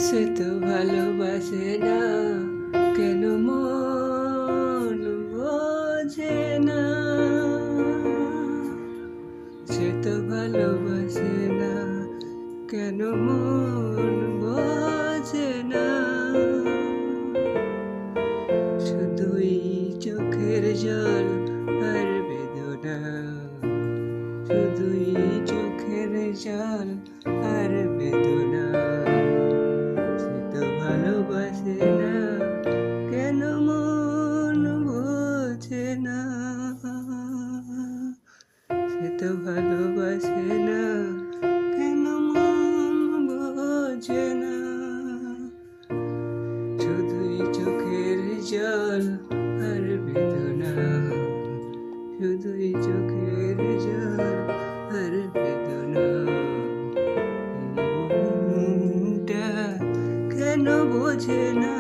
সে তো ভালোবাসে না, কেন মন বোঝে না। সে তো ভালোবাসে না, কেন মন বোঝে না। শুধুই চোখের জল আর বেদনা, শুধুই চোখের জল আর বেদনা। সে তো ভালোবাসে না, কেন মন বোঝে না। সে তো ভালোবাসে না, কেন মন বোঝে না। শুধুই চোখের জল আর বেদনা, শুধুই চোখের জল আর বেদনা। মনটা কেন বোঝে না,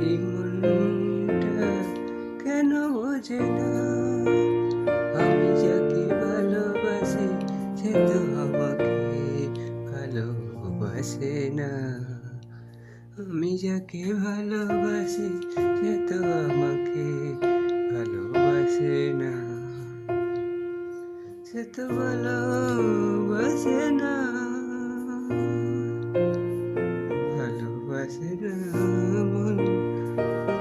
এই মনটা কেন বোঝে না। আমি যাকে ভালোবাসি সে তো আমাকে ভালোবাসে না। আমি যাকে ভালোবাসি সে তো আমাকে ভালোবাসে না। সে তো ভালোবাসে না, ভালোবাসে না। মন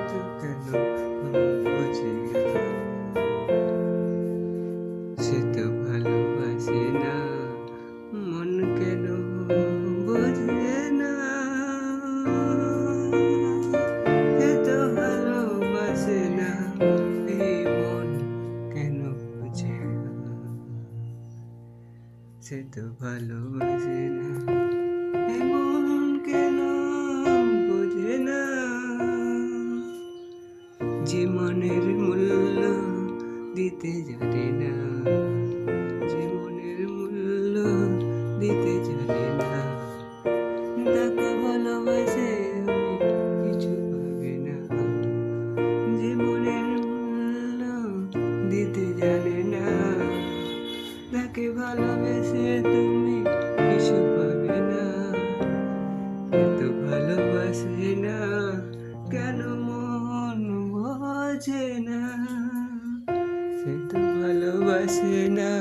তো কেন বোঝে না। সে তো ভালোবাসে না, মন কেন বোঝে না। সে তো ভালোবাসে না, এই মন কেন বোঝে না। সে তো ভালোবাসে না, এই মন কেন বোঝে না। যে মনের মূল্য দিতে জানে না, যে মনের মূল্য দিতে জানে না, তাকে ভালোবাসে আমি কিছু পাবে না। যে মনের মূল্য দিতে জানে না, তাকে ভালোবেসে তুমি কিছু পাবে না। এত ভালোবাসে না, কেন মন বোঝে না। সে তো ভালোবাসে না,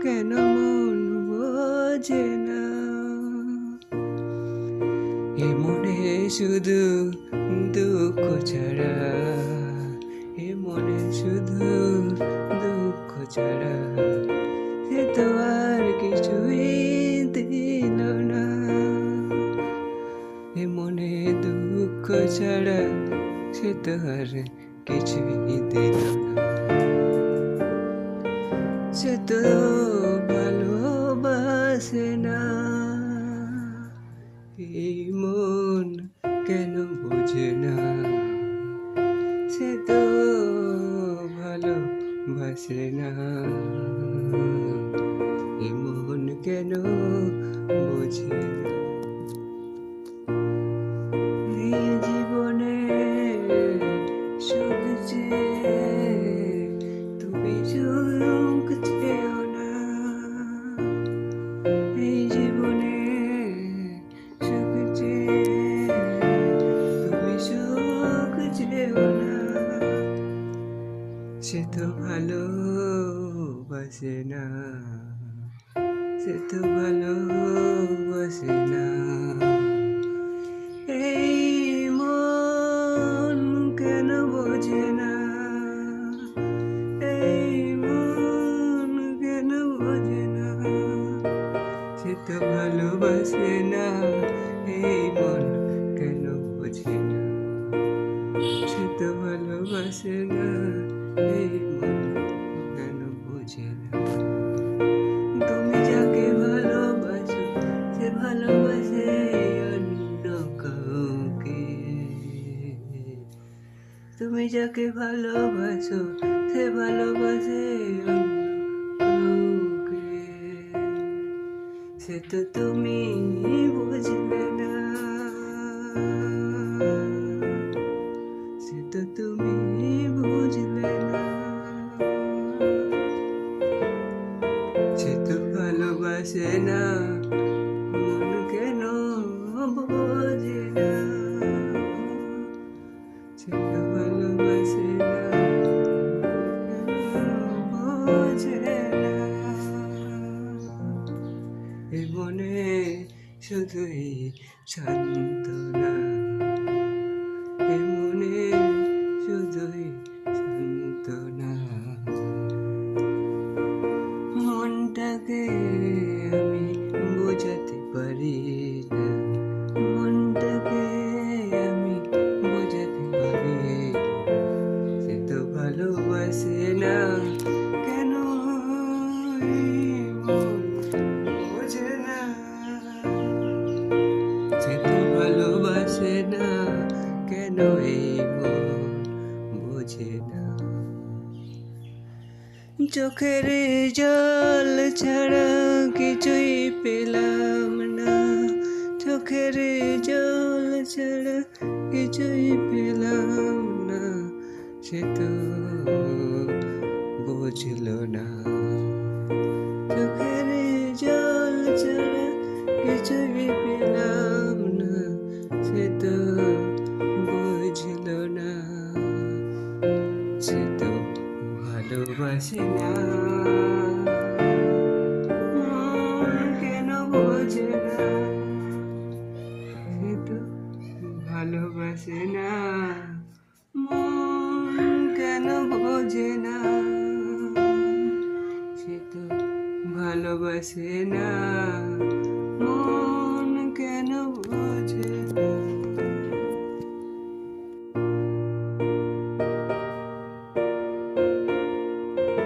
কেন মন বোঝে না। এ মনে শুধু দুঃখ ছাড়া, এ মনে শুধু দুঃখ ছাড়া, সে তো আর কিছুই দিল না। এ মনে দুঃখ ছাড়া সে তো আর কিছুই দিল না। সে তো ভালোবাসে না, এই মন কেন বোঝে না। সে তো ভালোবাসে না, এই মন কেন বোঝে না। এই জীবনে সুখ চেয়ে তুমি সুখ চেয়েও না। এই জীবনে সুখ চেয়ে তুমি সুখ চেয়েও না। সে তো ভালোবাসে না, সে তো ভালোবাসে না। এই মন কেন বোঝে না, এই মন কেন বোঝে না। সে তো ভালোবাসে না, এই মন কেন বোঝে না। সে তো ভালোবাসে না, এই মন কেন বোঝে না। তুমি যাকে ভালোবাসো সে ভালোবাসে অন্য কাউকে। তুমি যাকে ভালোবাসো সে ভালোবাসে অন্য কাউকে। সে তো তুমি বুঝলে না, সে তো তুমি বুঝলে না। সে তো ভালোবাসে না, মন কেন শুধুই সান্ত্বনা, এ মনে শুধুই সান্ত্বনা। মনটাকে আমি বোঝাতে পারি না, মনটাকে আমি বোঝাতে পারি, সে তো ভালোবাসে না, কেন এই মন বোঝে না, সে তো ভালোবাসে না, কেন এই মন বোঝে না। চোখের জল ছাড়া কিছুই পেলাম না, চোখের জল ছাড়া কিছুই পেলাম না, সে তো বুঝলো না। চোখের জল ছাড়া কিছুই পেলাম না, সে তো বুঝলো না, সে তো ভালোবাসে না, কেন বোঝে না, সে তো ভালোবাসে না, মন কেন বোঝে না, সে তো ভালোবাসে না।